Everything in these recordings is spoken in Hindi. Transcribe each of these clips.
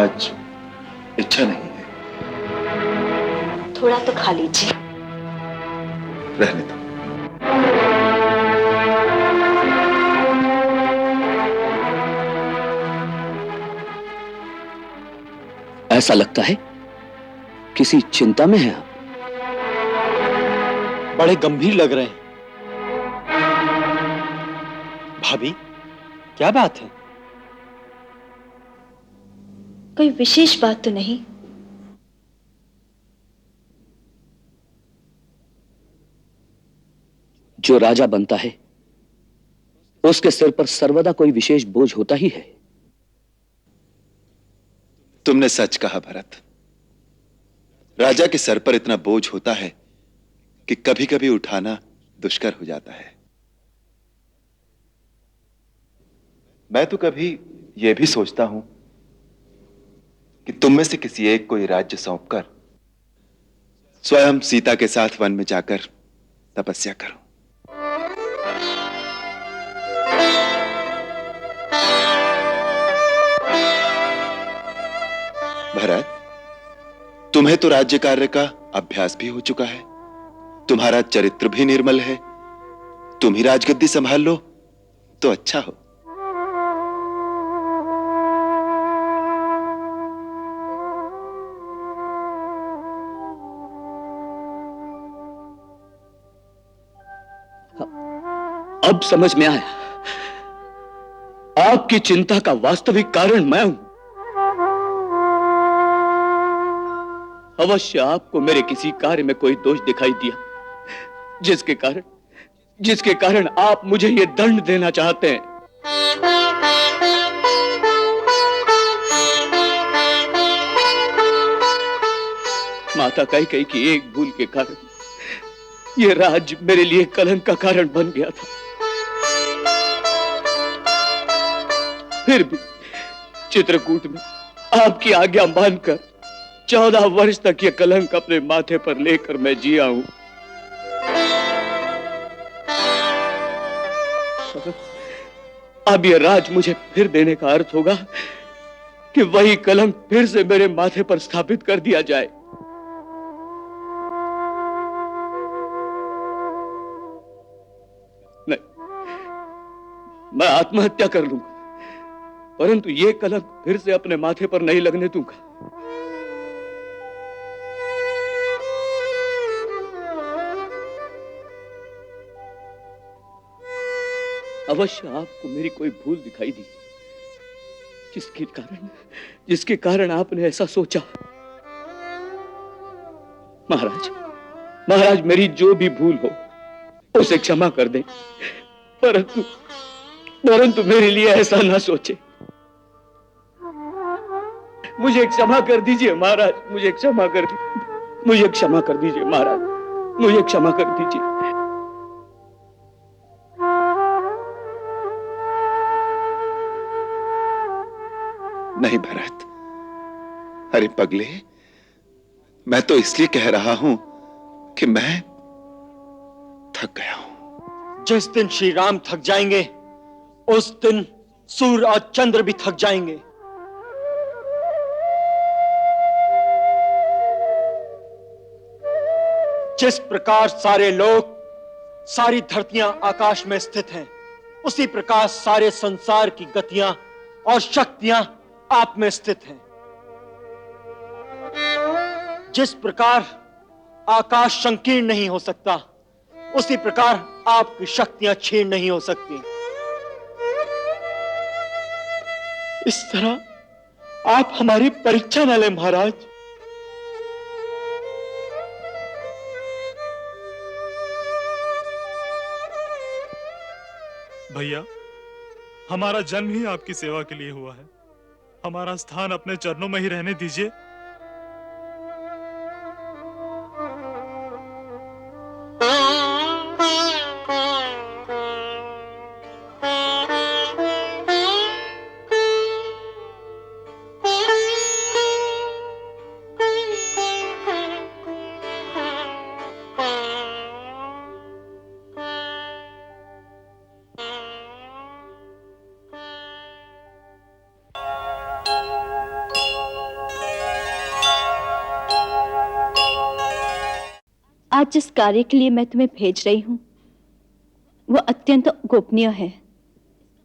आज इच्छा नहीं है। थोड़ा तो खा लीजिए। रहने दो। ऐसा लगता है किसी चिंता में है आप। बड़े गंभीर लग रहे हैं। भाभी, क्या बात है? कोई विशेष बात तो नहीं। जो राजा बनता है उसके सिर पर सर्वदा कोई विशेष बोझ होता ही है। तुमने सच कहा भरत। राजा के सर पर इतना बोझ होता है कि कभी कभी उठाना दुष्कर हो जाता है। मैं तो कभी यह भी सोचता हूं कि तुम में से किसी एक को ये राज्य सौंपकर स्वयं सीता के साथ वन में जाकर तपस्या करो। भरत, तुम्हें तो राज्य कार्य का अभ्यास भी हो चुका है, तुम्हारा चरित्र भी निर्मल है। तुम ही राजगद्दी संभाल लो तो अच्छा हो। अब समझ में आया, आपकी चिंता का वास्तविक कारण मैं हूं। अवश्य आपको मेरे किसी कार्य में कोई दोष दिखाई दिया जिसके कारण आप मुझे यह दंड देना चाहते हैं। माता कैकेयी की एक भूल के कारण यह राज्य मेरे लिए कलंक का कारण बन गया था। फिर भी चित्रकूट में आपकी आज्ञा मानकर 14 वर्ष तक यह कलंक अपने माथे पर लेकर मैं जिया हूं। अब यह राज मुझे फिर देने का अर्थ होगा कि वही कलंक फिर से मेरे माथे पर स्थापित कर दिया जाए। नहीं, मैं आत्महत्या कर लूंगा, परंतु यह कलंक फिर से अपने माथे पर नहीं लगने दूंगा। अवश्य आपको मेरी कोई भूल दिखाई दी जिसके कारण आपने ऐसा सोचा। महाराज, मेरी जो भी भूल हो उसे क्षमा कर दें, परंतु मेरे लिए ऐसा ना सोचे। मुझे क्षमा कर दीजिए महाराज, मुझे क्षमा कर दीजिए महाराज, मुझे क्षमा कर दीजिए। नहीं भरत, अरे पगले, मैं तो इसलिए कह रहा हूं कि मैं थक गया हूं। जिस दिन श्री राम थक जाएंगे उस दिन सूर्य और चंद्र भी थक जाएंगे। जिस प्रकार सारे लोग, सारी धरतियां आकाश में स्थित हैं, उसी प्रकार सारे संसार की गतियां और शक्तियां आप में स्थित हैं। जिस प्रकार आकाश संकीर्ण नहीं हो सकता, उसी प्रकार आपकी शक्तियां क्षीण नहीं हो सकती। इस तरह आप हमारी परीक्षा न लें महाराज। भैया, हमारा जन्म ही आपकी सेवा के लिए हुआ है। हमारा स्थान अपने चरणों में ही रहने दीजिए। आज जिस कार्य के लिए मैं तुम्हें भेज रही हूं वो अत्यंत गोपनीय है।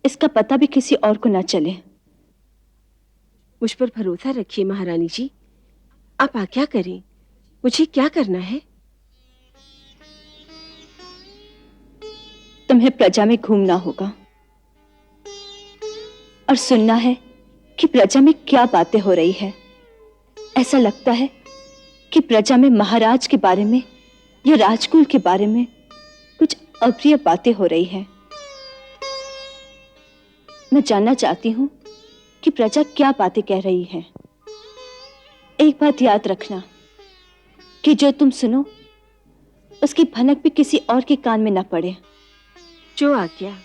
इसका पता भी किसी और को न चले। मुझ पर भरोसा रखिए महारानी जी, आप आज्ञा करें, मुझे क्या करना है? तुम्हें प्रजा में घूमना होगा और सुनना है कि प्रजा में क्या बातें हो रही है। ऐसा लगता है कि प्रजा में महाराज के बारे में या राजकुल के बारे में कुछ अप्रिय बातें हो रही हैं। मैं जानना चाहती हूं कि प्रजा क्या बातें कह रही है। एक बात याद रखना कि जो तुम सुनो उसकी भनक भी किसी और के कान में न पड़े। जो आज्ञा।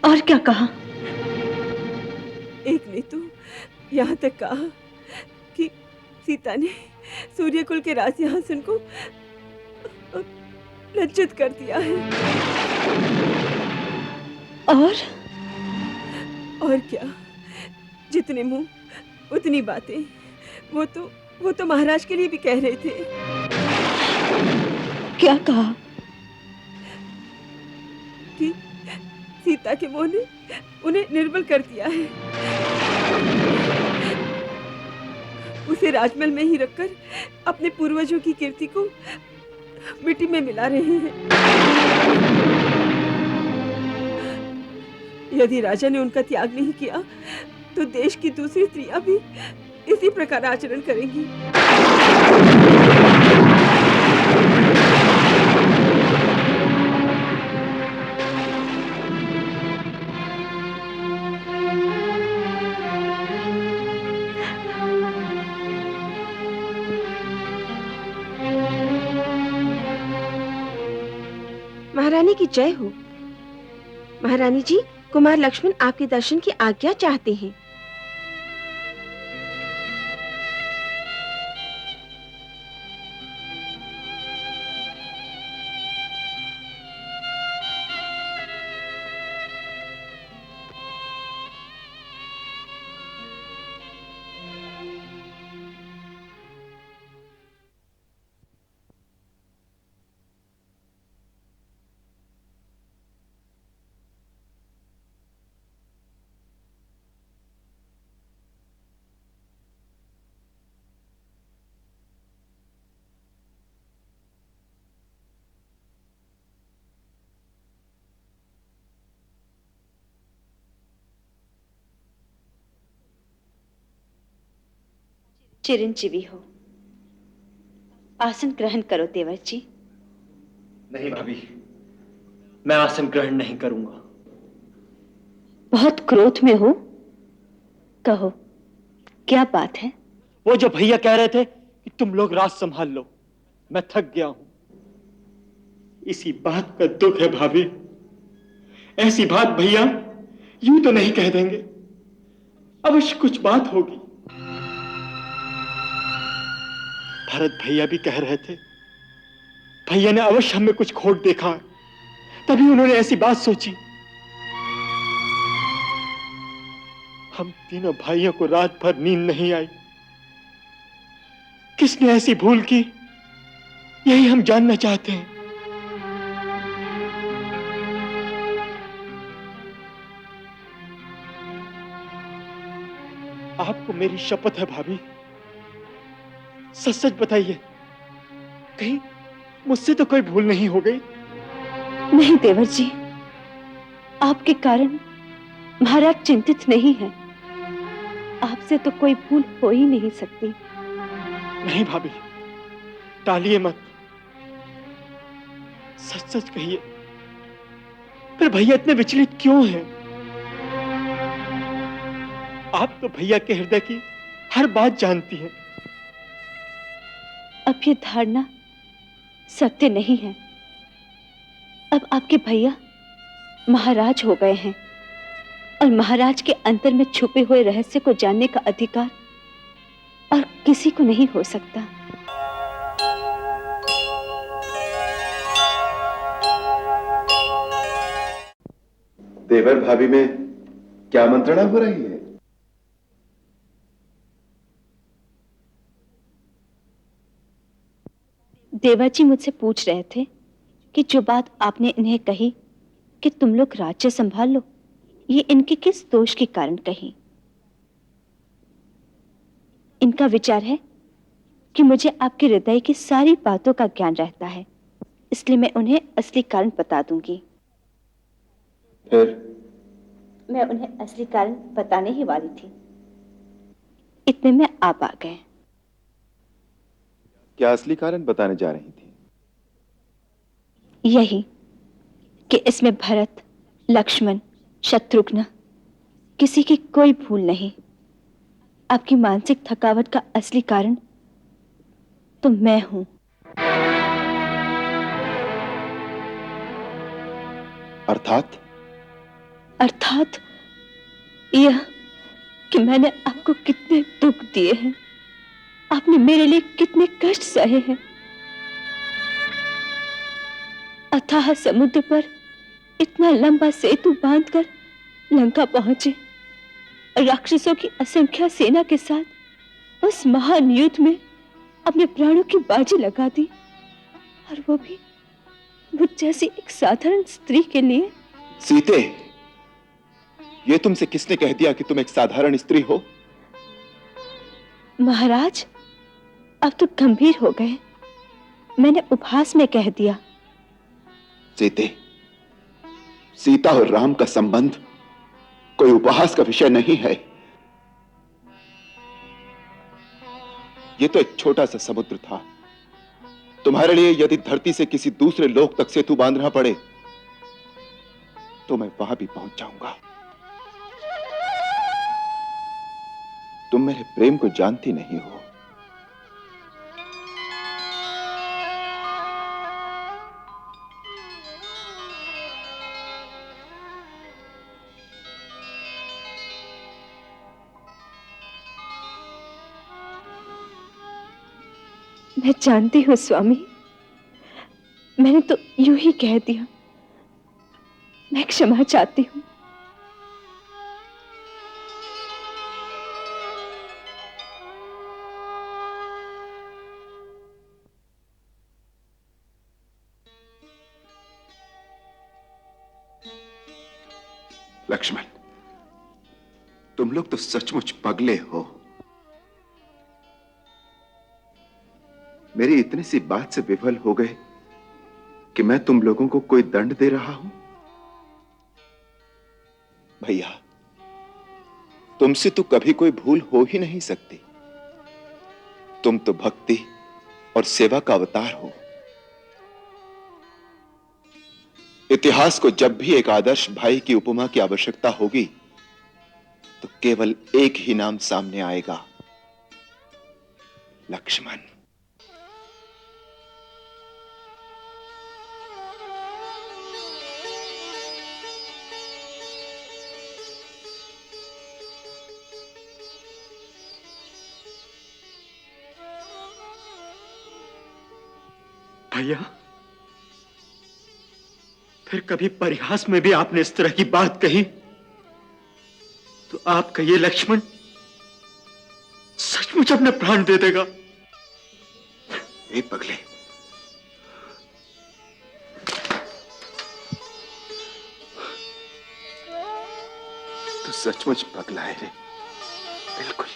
और क्या कहा? एक ने तो यहाँ तक कहा कि सीता ने सूर्यकुल के राज सिंहासन को लज्जित कर दिया है। और क्या, जितने मुंह उतनी बातें। वो तो महाराज के लिए भी कह रहे थे। क्या कहा? कि सीता के मोह ने उन्हें निर्बल कर दिया है। उसे राजमहल में ही रखकर अपने पूर्वजों की कीर्ति को मिट्टी में मिला रहे हैं। यदि राजा ने उनका त्याग नहीं किया तो देश की दूसरी स्त्रियां भी इसी प्रकार आचरण करेंगी। महारानी की जय हो। महारानी जी, कुमार लक्ष्मण आपके दर्शन की आज्ञा चाहते हैं। चिरंजीवी हो। आसन ग्रहण करो देवर जी। नहीं भाभी, मैं आसन ग्रहण नहीं करूंगा। बहुत क्रोध में हो। कहो, क्या बात है? वो जो भैया कह रहे थे कि तुम लोग राज संभाल लो, मैं थक गया हूं। इसी बात का दुख है भाभी। ऐसी बात भैया यूं तो नहीं कह देंगे, अवश्य कुछ बात होगी। भरत भैया भी कह रहे थे, भैया ने अवश्य हमें कुछ खोट देखा है, तभी उन्होंने ऐसी बात सोची। हम तीनों भाइयों को रात भर नींद नहीं आई। किसने ऐसी भूल की, यही हम जानना चाहते हैं। आपको मेरी शपथ है भाभी, सच सच बताइए, कहीं मुझसे तो कोई भूल नहीं हो गई? नहीं देवर जी, आपके कारण महाराज चिंतित नहीं है। आपसे तो कोई भूल हो ही नहीं सकती। नहीं भाभी, टालिए मत, सच सच कहिए। फिर भैया इतने विचलित क्यों हैं? आप तो भैया के हृदय की हर बात जानती हैं। अब ये धारणा सत्य नहीं है। अब आपके भैया महाराज हो गए हैं और महाराज के अंतर में छुपे हुए रहस्य को जानने का अधिकार और किसी को नहीं हो सकता। देवर भाभी में क्या मंत्रणा हो रही है? देवाजी मुझसे पूछ रहे थे कि जो बात आपने इन्हें कही कि तुम लोग राज्य संभाल लो, ये इनके किस दोष के कारण कही। इनका विचार है कि मुझे आपके हृदय की सारी बातों का ज्ञान रहता है, इसलिए मैं उन्हें असली कारण बता दूंगी। फिर मैं उन्हें असली कारण बताने ही वाली थी, इतने में आप आ गए। क्या असली कारण बताने जा रही थी? यही कि इसमें भरत, लक्ष्मण, शत्रुघ्न किसी की कोई भूल नहीं। आपकी मानसिक थकावट का असली कारण तो मैं हूं। अर्थात? अर्थात यह कि मैंने आपको कितने दुख दिए हैं, आपने मेरे लिए कितने कष्ट सहे हैं। अथाह समुद्र पर इतना लंबा सेतु बांधकर लंका पहुंचे, राक्षसों की असंख्य सेना के साथ उस महान युद्ध में अपने प्राणों की बाजी लगा दी, और वो भी मुझ जैसी एक साधारण स्त्री के लिए। सीते, ये तुमसे किसने कह दिया कि तुम एक साधारण स्त्री हो? महाराज, अब तो गंभीर हो गए। मैंने उपहास में कह दिया। सीते, सीता और राम का संबंध कोई उपहास का विषय नहीं है। यह तो एक छोटा सा समुद्र था। तुम्हारे लिए यदि धरती से किसी दूसरे लोक तक सेतु बांधना पड़े तो मैं वहां भी पहुंच जाऊंगा। तुम मेरे प्रेम को जानती नहीं हो। मैं जानती हूँ स्वामी, मैंने तो यूं ही कह दिया। मैं क्षमा चाहती हूँ। लक्ष्मण, तुम लोग तो सचमुच पगले हो। मेरी इतनी सी बात से विफल हो गए कि मैं तुम लोगों को कोई दंड दे रहा हूं। भैया, तुमसे तो कभी कोई भूल हो ही नहीं सकती। तुम तो भक्ति और सेवा का अवतार हो। इतिहास को जब भी एक आदर्श भाई की उपमा की आवश्यकता होगी तो केवल एक ही नाम सामने आएगा, लक्ष्मण। भैया, फिर कभी परिहास में भी आपने इस तरह की बात कही तो आपका ये लक्ष्मण सचमुच अपने प्राण दे देगा। ए पगले, तू सचमुच पगला है रे, बिल्कुल।